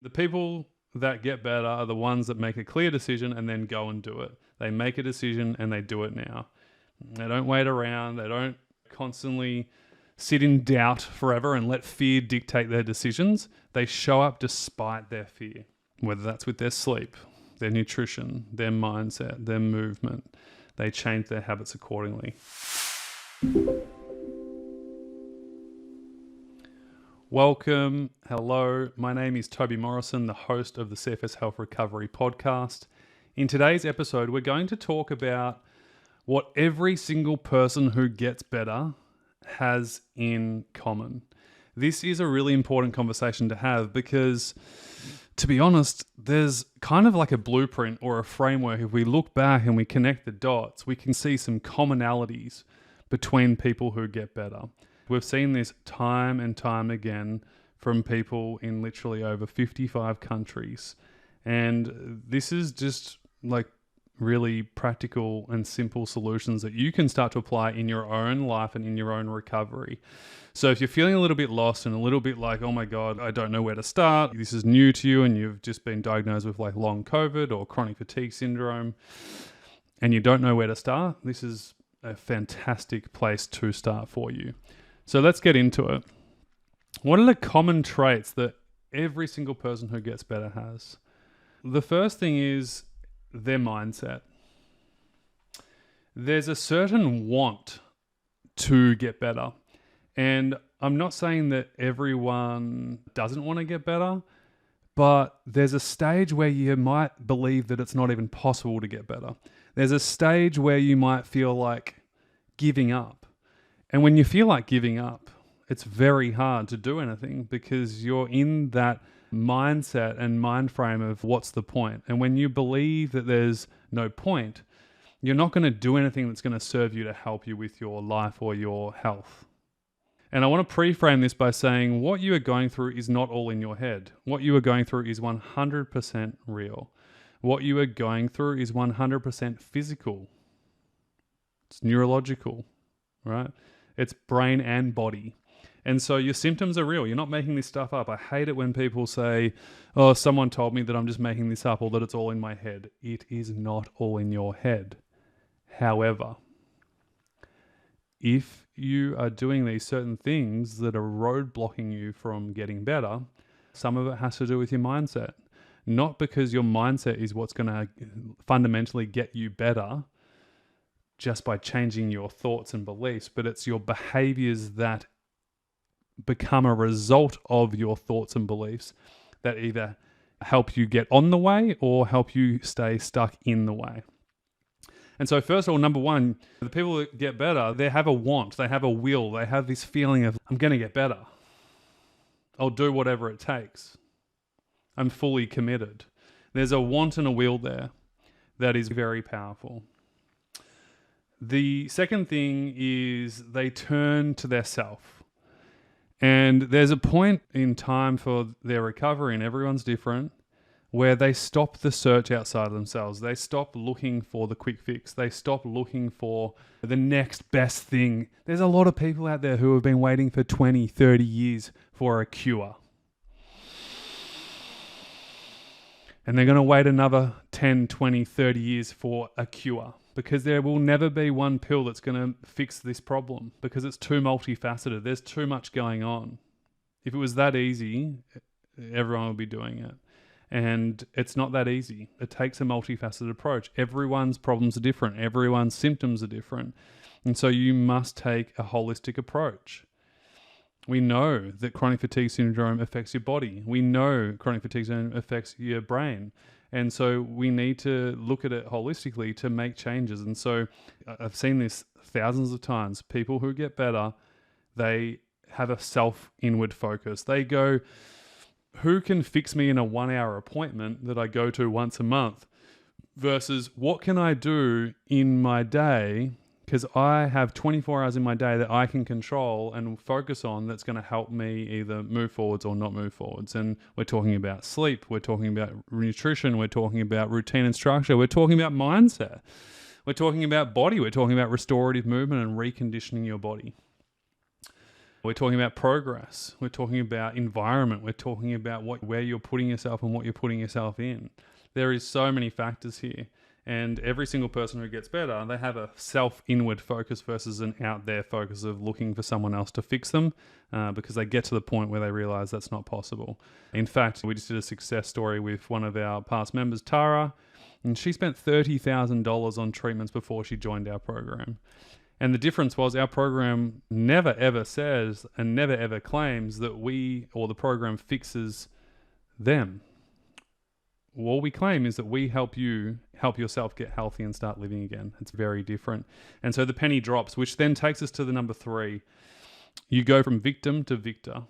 The people that get better are the ones that make a clear decision and then go and do it. They make a decision and they do it now. They don't wait around. They don't constantly sit in doubt forever and let fear dictate their decisions. They show up despite their fear, whether that's with their sleep, their nutrition, their mindset, their movement. They change their habits accordingly. Welcome. Hello. My name is Toby Morrison, the host of the CFS Health Recovery podcast. In today's episode, we're going to talk about what every single person who gets better has in common. This is a really important conversation to have because, to be honest, there's kind of like a blueprint or a framework. If we look back and we connect the dots, we can see some commonalities between people who get better. We've seen this time and time again from people in literally over 55 countries. And this is just like really practical and simple solutions that you can start to apply in your own life and in your own recovery. So if you're feeling a little bit lost and a little bit like, oh my God, I don't know where to start, this is new to you and you've just been diagnosed with like long COVID or chronic fatigue syndrome and you don't know where to start, this is a fantastic place to start for you. So let's get into it. What are the common traits that every single person who gets better has? The first thing is their mindset. There's a certain want to get better. And I'm not saying that everyone doesn't want to get better, but there's a stage where you might believe that it's not even possible to get better. There's a stage where you might feel like giving up. And when you feel like giving up, it's very hard to do anything because you're in that mindset and mind frame of what's the point. And when you believe that there's no point, you're not going to do anything that's going to serve you to help you with your life or your health. And I want to pre-frame this by saying what you are going through is not all in your head. What you are going through is 100% real. What you are going through is 100% physical. It's neurological, right? It's brain and body. And so your symptoms are real. You're not making this stuff up. I hate it when people say, oh, someone told me that I'm just making this up or that it's all in my head. It is not all in your head. However, if you are doing these certain things that are roadblocking you from getting better, some of it has to do with your mindset. Not because your mindset is what's going to fundamentally get you better just by changing your thoughts and beliefs, but it's your behaviors that become a result of your thoughts and beliefs that either help you get on the way or help you stay stuck in the way. And so first of all, number one, the people that get better, they have a want, they have a will, they have this feeling of, I'm going to get better. I'll do whatever it takes. I'm fully committed. There's a want and a will there that is very powerful. The second thing is they turn to their self. And there's a point in time for their recovery, and everyone's different, where they stop the search outside of themselves. They stop looking for the quick fix. They stop looking for the next best thing. There's a lot of people out there who have been waiting for 20, 30 years for a cure. And they're going to wait another 10, 20, 30 years for a cure because there will never be one pill that's going to fix this problem because it's too multifaceted. There's too much going on. If it was that easy, everyone would be doing it. And it's not that easy. It takes a multifaceted approach. Everyone's problems are different. Everyone's symptoms are different. And so you must take a holistic approach. We know that chronic fatigue syndrome affects your body. We know chronic fatigue syndrome affects your brain. And so we need to look at it holistically to make changes. And so I've seen this thousands of times. People who get better, they have a self-inward focus. They go, who can fix me in a 1-hour appointment that I go to once a month versus what can I do in my day because I have 24 hours in my day that I can control and focus on that's going to help me either move forwards or not move forwards. And we're talking about sleep, we're talking about nutrition, we're talking about routine and structure, we're talking about mindset, we're talking about body, we're talking about restorative movement and reconditioning your body. We're talking about progress. We're talking about environment. We're talking about where you're putting yourself and what you're putting yourself in. There is so many factors here. And every single person who gets better, they have a self-inward focus versus an out-there focus of looking for someone else to fix them, because they get to the point where they realize that's not possible. In fact, we just did a success story with one of our past members, Tara, and she spent $30,000 on treatments before she joined our program. And the difference was our program never ever says and never ever claims that we or the program fixes them. All we claim is that we help you help yourself get healthy and start living again. It's very different. And so the penny drops, which then takes us to the number 3. You go from victim to victor.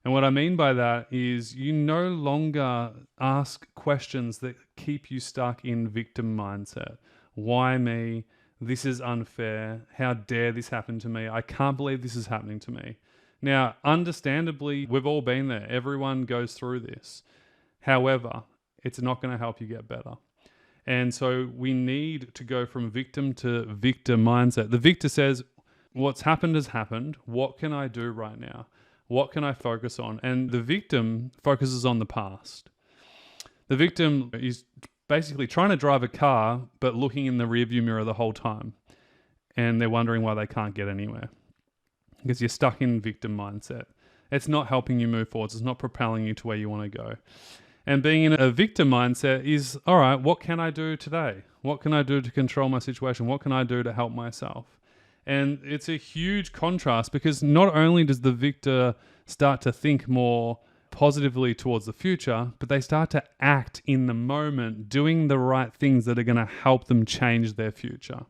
And what I mean by that is you no longer ask questions that keep you stuck in victim mindset. Why me? This is unfair. How dare this happen to me? I can't believe this is happening to me. Now, understandably, we've all been there. Everyone goes through this. However, it's not going to help you get better. And so we need to go from victim to victor mindset. The victor says, what's happened has happened. What can I do right now? What can I focus on? And the victim focuses on the past. The victim is basically trying to drive a car, but looking in the rearview mirror the whole time. And they're wondering why they can't get anywhere. Because you're stuck in victim mindset. It's not helping you move forwards. It's not propelling you to where you want to go. And being in a victim mindset is, all right, what can I do today? What can I do to control my situation? What can I do to help myself? And it's a huge contrast because not only does the victor start to think more positively towards the future, but they start to act in the moment, doing the right things that are going to help them change their future.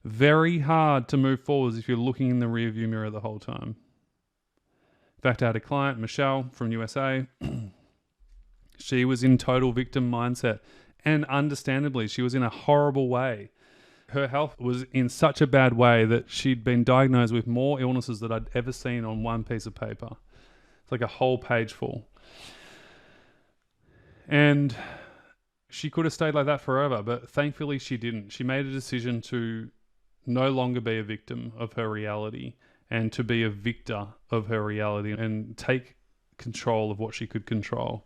Very hard to move forwards if you're looking in the rearview mirror the whole time. In fact, I had a client, Michelle from USA. She was in total victim mindset. And understandably, she was in a horrible way. Her health was in such a bad way that she'd been diagnosed with more illnesses that I'd ever seen on one piece of paper. It's like a whole page full. And she could have stayed like that forever, but thankfully she didn't. She made a decision to no longer be a victim of her reality and to be a victor of her reality and take control of what she could control.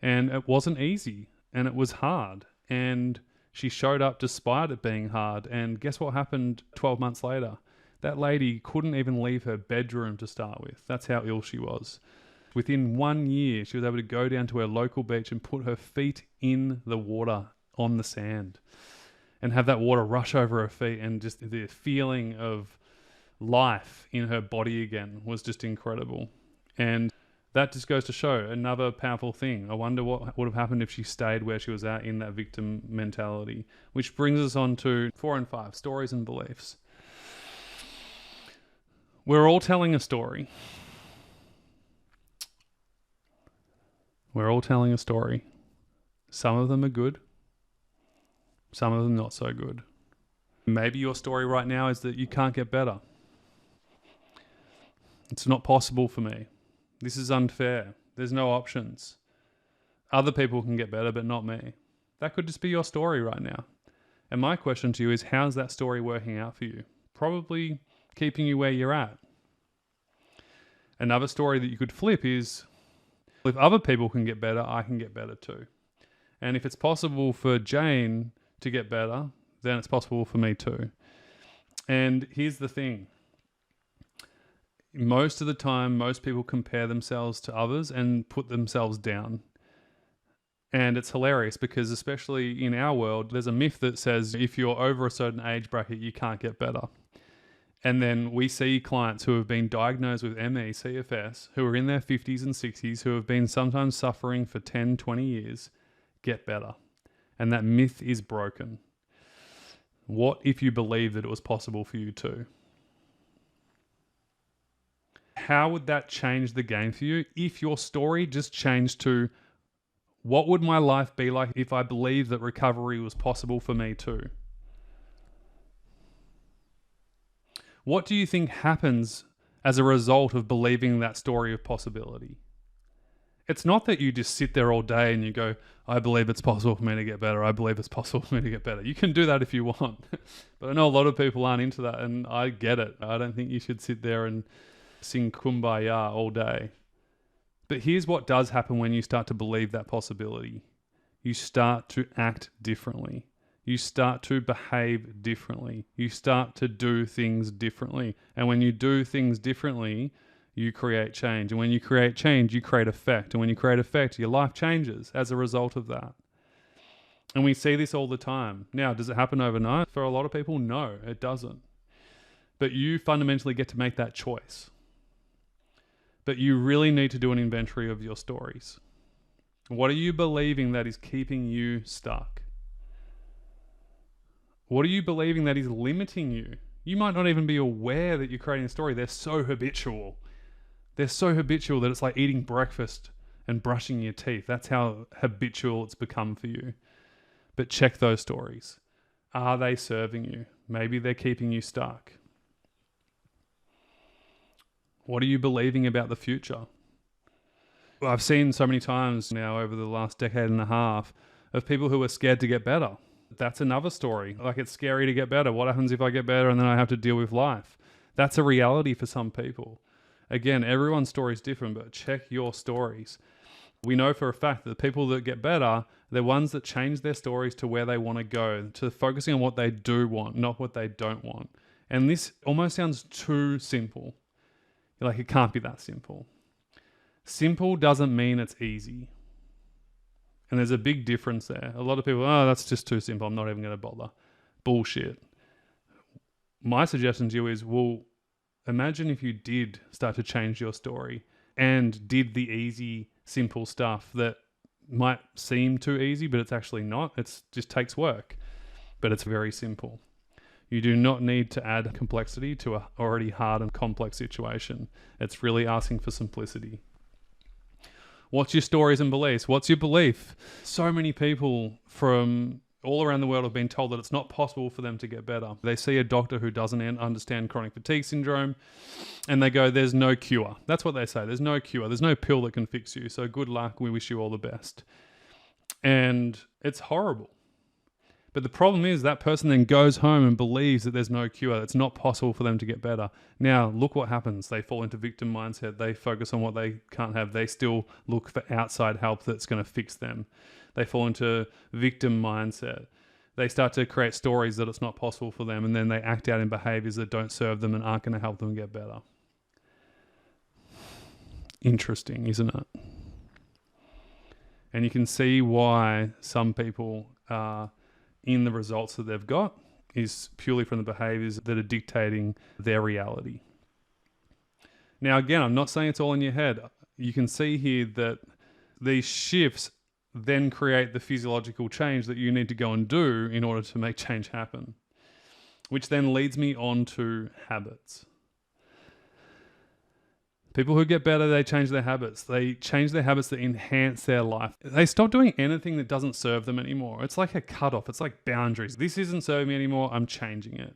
And it wasn't easy and it was hard. And she showed up despite it being hard. And guess what happened 12 months later? That lady couldn't even leave her bedroom to start with. That's how ill she was. Within 1 year, she was able to go down to her local beach and put her feet in the water on the sand and have that water rush over her feet, and just the feeling of life in her body again was just incredible. And that just goes to show another powerful thing. I wonder what would have happened if she stayed where she was at in that victim mentality. Which brings us on to 4 and 5, stories and beliefs. We're all telling a story. We're all telling a story. Some of them are good. Some of them not so good. Maybe your story right now is that you can't get better. It's not possible for me. This is unfair. There's no options. Other people can get better, but not me. That could just be your story right now. And my question to you is, how's that story working out for you? Probably keeping you where you're at. Another story that you could flip is, if other people can get better, I can get better too. And if it's possible for Jane to get better, then it's possible for me too. And here's the thing. Most of the time, most people compare themselves to others and put themselves down. And it's hilarious because especially in our world, there's a myth that says if you're over a certain age bracket, you can't get better. And then we see clients who have been diagnosed with ME, CFS, who are in their 50s and 60s, who have been sometimes suffering for 10, 20 years, get better. And that myth is broken. What if you believe that it was possible for you too? How would that change the game for you if your story just changed to, what would my life be like if I believed that recovery was possible for me too? What do you think happens as a result of believing that story of possibility? It's not that you just sit there all day and you go, I believe it's possible for me to get better. I believe it's possible for me to get better. You can do that if you want. But I know a lot of people aren't into that, and I get it. I don't think you should sit there and sing Kumbaya all day. But here's what does happen when you start to believe that possibility. You start to act differently. You start to behave differently. You start to do things differently. And when you do things differently, you create change. And when you create change, you create effect. And when you create effect, your life changes as a result of that. And we see this all the time. Now, does it happen overnight? For a lot of people, no, it doesn't. But you fundamentally get to make that choice. But you really need to do an inventory of your stories. What are you believing that is keeping you stuck? What are you believing that is limiting you? You might not even be aware that you're creating a story. They're so habitual. They're so habitual that it's like eating breakfast and brushing your teeth. That's how habitual it's become for you. But check those stories. Are they serving you? Maybe they're keeping you stuck. What are you believing about the future? Well, I've seen so many times now over the last decade and a half of people who are scared to get better. That's another story. Like, it's scary to get better. What happens if I get better and then I have to deal with life? That's a reality for some people. Again, everyone's story is different, but check your stories. We know for a fact that the people that get better, they're ones that change their stories to where they want to go, to focusing on what they do want, not what they don't want. And this almost sounds too simple. Like, it can't be that simple. Simple doesn't mean it's easy. And there's a big difference there. A lot of people, oh, that's just too simple. I'm not even going to bother. Bullshit. My suggestion to you is, well, imagine if you did start to change your story and did the easy, simple stuff that might seem too easy, but it's actually not. It just takes work, but it's very simple. You do not need to add complexity to an already hard and complex situation. It's really asking for simplicity. What's your stories and beliefs? What's your belief? So many people from all around the world have been told that it's not possible for them to get better. They see a doctor who doesn't understand chronic fatigue syndrome and they go, there's no cure. That's what they say. There's no cure. There's no pill that can fix you. So good luck. We wish you all the best. And it's horrible. But the problem is that person then goes home and believes that there's no cure. It's not possible for them to get better. Now, look what happens. They fall into victim mindset. They focus on what they can't have. They still look for outside help that's going to fix them. They fall into victim mindset. They start to create stories that it's not possible for them, and then they act out in behaviors that don't serve them and aren't going to help them get better. Interesting, isn't it? And you can see why some people are in the results that they've got is purely from the behaviors that are dictating their reality. Now, again, I'm not saying it's all in your head. You can see here that these shifts then create the physiological change that you need to go and do in order to make change happen, which then leads me on to habits. People who get better, they change their habits. They change their habits that enhance their life. They stop doing anything that doesn't serve them anymore. It's like a cutoff. It's like boundaries. This isn't serving me anymore. I'm changing it.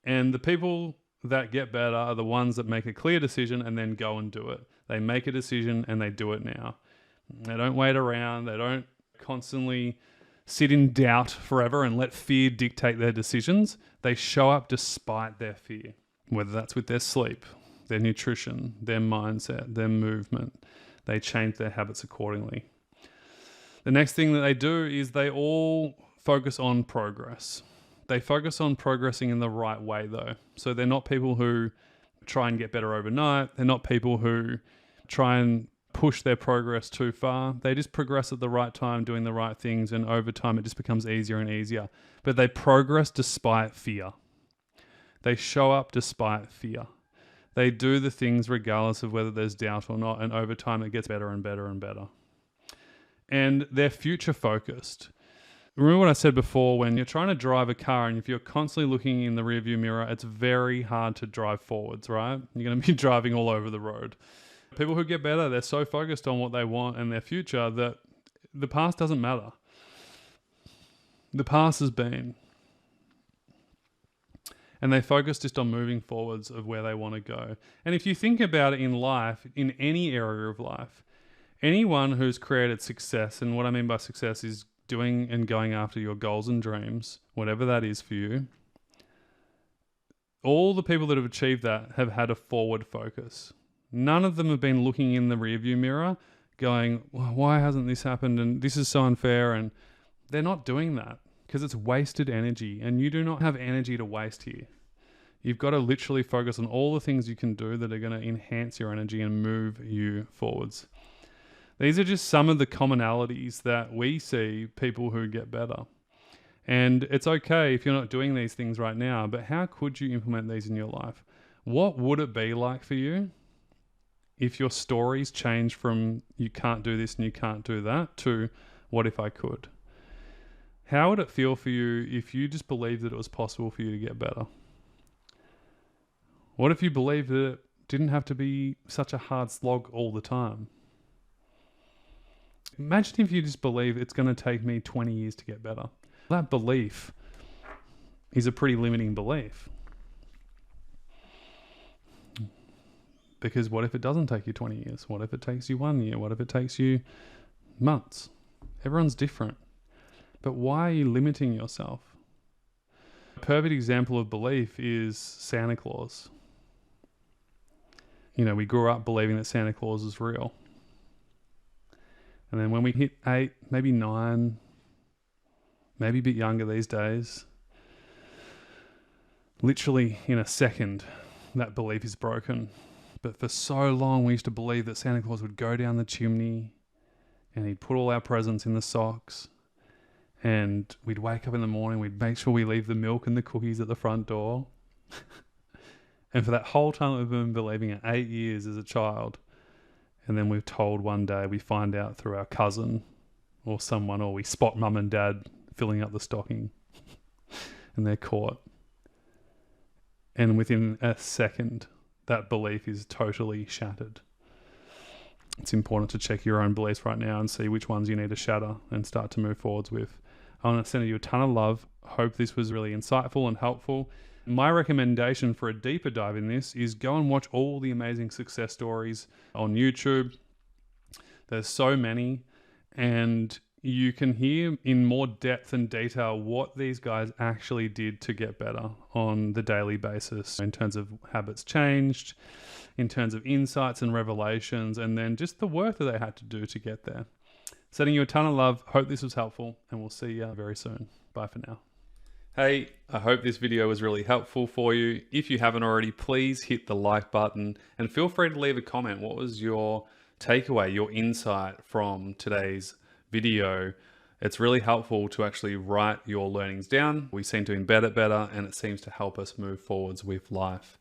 And the people that get better are the ones that make a clear decision and then go and do it. They make a decision and they do it now. They don't wait around. They don't constantly sit in doubt forever and let fear dictate their decisions. They show up despite their fear, whether that's with their sleep, their nutrition, their mindset, their movement. They change their habits accordingly. The next thing that they do is they all focus on progress. They focus on progressing in the right way though. So they're not people who try and get better overnight. They're not people who try and push their progress too far. They just progress at the right time, doing the right things, and over time it just becomes easier and easier. But they progress despite fear. They show up despite fear. They do the things regardless of whether there's doubt or not, and over time it gets better and better and better. And they're future focused. Remember what I said before, when you're trying to drive a car and if you're constantly looking in the rearview mirror, it's very hard to drive forwards, right? You're going to be driving all over the road. People who get better, they're so focused on what they want and their future that the past doesn't matter. The past has been. And they focus just on moving forwards of where they want to go. And if you think about it in life, in any area of life, Anyone who's created success, and what I mean by success is doing and going after your goals and dreams, whatever that is for you, all the people that have achieved that have had a forward focus. None of them have been looking in the rearview mirror going, well, why hasn't this happened? And this is so unfair. And they're not doing that because it's wasted energy, and you do not have energy to waste here. You've got to literally focus on all the things you can do that are going to enhance your energy and move you forwards. These are just some of the commonalities that we see people who get better. And it's okay if you're not doing these things right now, but how could you implement these in your life? What would it be like for you if your stories changed from you can't do this and you can't do that to what if I could? How would it feel for you if you just believed that it was possible for you to get better? What if you believed that it didn't have to be such a hard slog all the time? Imagine if you just believe it's going to take me 20 years to get better. That belief is a pretty limiting belief. Because what if it doesn't take you 20 years? What if it takes you 1 year? What if it takes you months? Everyone's different. But why are you limiting yourself? A perfect example of belief is Santa Claus. You know, we grew up believing that Santa Claus is real. And then when we hit 8, maybe 9, maybe a bit younger these days, literally in a second, that belief is broken. But for so long, we used to believe that Santa Claus would go down the chimney and he'd put all our presents in the socks, and we'd wake up in the morning, we'd make sure we leave the milk and the cookies at the front door. And for that whole time we've been believing it, 8 years as a child, and then we're told one day, we find out through our cousin or someone, or we spot mum and dad filling up the stocking and they're caught. And within a second, that belief is totally shattered. It's important to check your own beliefs right now and see which ones you need to shatter and start to move forwards with. I want to send you a ton of love. Hope this was really insightful and helpful. My recommendation for a deeper dive in this is go and watch all the amazing success stories on YouTube. There's so many, and you can hear in more depth and detail what these guys actually did to get better on the daily basis in terms of habits changed, in terms of insights and revelations, and then just the work that they had to do to get there. Sending you a ton of love. Hope this was helpful, and we'll see you very soon. Bye for now. Hey, I hope this video was really helpful for you. If you haven't already, please hit the like button and feel free to leave a comment. What was your takeaway, your insight from today's video? It's really helpful to actually write your learnings down. We seem to embed it better, and it seems to help us move forwards with life.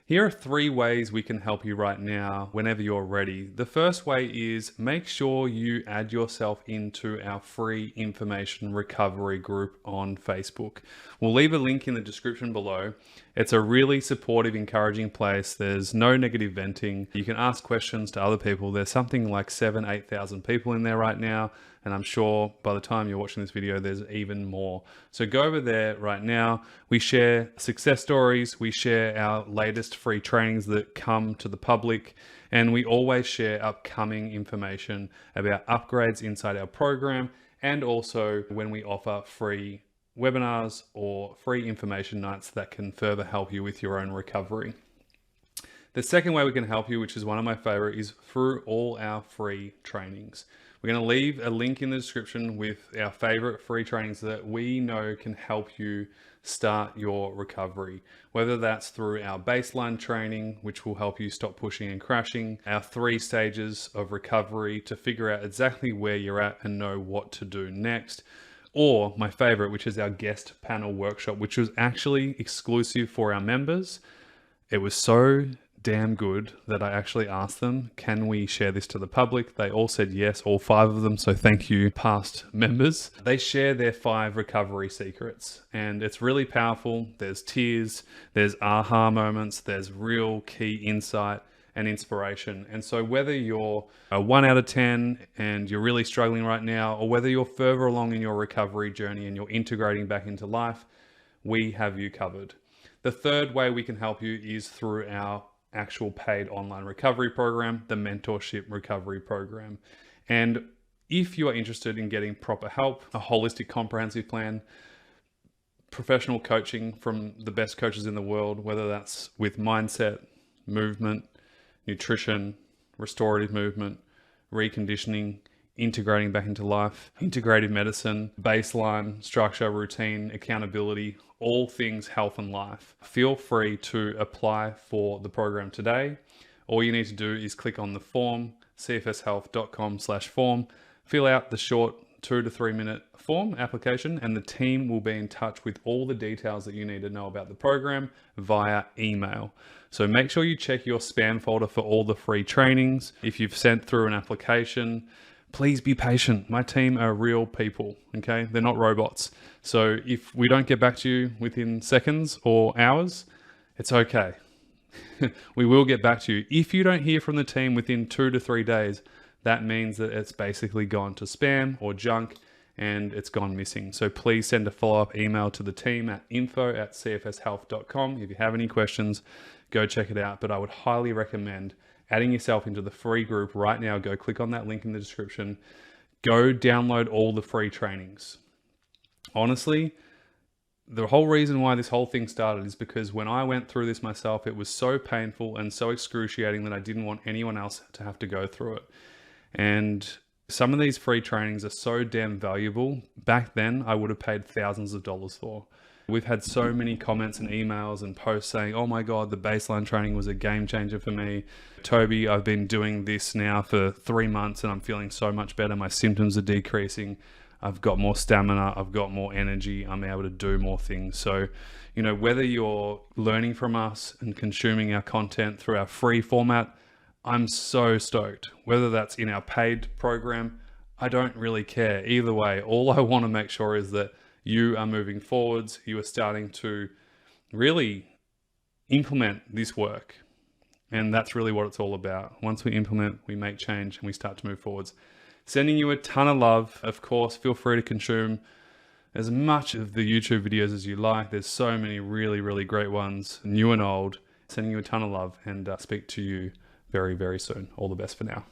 Here are 3 ways we can help you right now whenever you're ready. The first way is make sure you add yourself into our free information recovery group on Facebook. We'll leave a link in the description below. It's a really supportive, encouraging place. There's no negative venting. You can ask questions to other people. There's something like 8,000 people in there right now. And I'm sure by the time you're watching this video, there's even more. So go over there right now. We share success stories. We share our latest free trainings that come to the public. And we always share upcoming information about upgrades inside our program. And also when we offer free webinars or free information nights that can further help you with your own recovery. The second way we can help you, which is one of my favorite, is through all our free trainings. We're going to leave a link in the description with our favorite free trainings that we know can help you start your recovery. Whether that's through our baseline training, which will help you stop pushing and crashing, our 3 stages of recovery to figure out exactly where you're at and know what to do next. Or my favorite, which is our guest panel workshop, which was actually exclusive for our members. It was so damn good that I actually asked them, can we share this to the public? They all said yes, all 5 of them. So thank you, past members. They share their 5 recovery secrets, and it's really powerful. There's tears, there's aha moments, there's real key insight and inspiration. And so whether you're a 1 out of 10 and you're really struggling right now, or whether you're further along in your recovery journey and you're integrating back into life, we have you covered. The third way we can help you is through our actual paid online recovery program, the mentorship recovery program. And if you are interested in getting proper help, a holistic comprehensive plan, professional coaching from the best coaches in the world, whether that's with mindset, movement, nutrition, restorative movement, reconditioning, integrating back into life, integrative medicine, baseline, structure, routine, accountability, all things health and life. Feel free to apply for the program today. All you need to do is click on the form, cfshealth.com/form, fill out the short 2 to 3 minute form application, and the team will be in touch with all the details that you need to know about the program via email. So make sure you check your spam folder for all the free trainings. If you've sent through an application, please be patient. My team are real people, okay? They're not robots. So if we don't get back to you within seconds or hours, it's okay. We will get back to you. If you don't hear from the team within 2 to 3 days, that means that it's basically gone to spam or junk and it's gone missing. So please send a follow-up email to the team at info@cfshealth.com. If you have any questions, go check it out. But I would highly recommend adding yourself into the free group right now. Go click on that link in the description. Go download all the free trainings. Honestly, the whole reason why this whole thing started is because when I went through this myself, it was so painful and so excruciating that I didn't want anyone else to have to go through it. And some of these free trainings are so damn valuable. Back then, I would have paid thousands of dollars for. We've had so many comments and emails and posts saying, oh my God, the baseline training was a game changer for me. Toby, I've been doing this now for 3 months and I'm feeling so much better. My symptoms are decreasing. I've got more stamina. I've got more energy. I'm able to do more things. So, whether you're learning from us and consuming our content through our free format, I'm so stoked. Whether that's in our paid program, I don't really care. Either way, all I want to make sure is that you are moving forwards. You are starting to really implement this work. And that's really what it's all about. Once we implement, we make change and we start to move forwards. Sending you a ton of love. Of course, feel free to consume as much of the YouTube videos as you like. There's so many really, really great ones, new and old. Sending you a ton of love and speak to you very, very soon. All the best for now.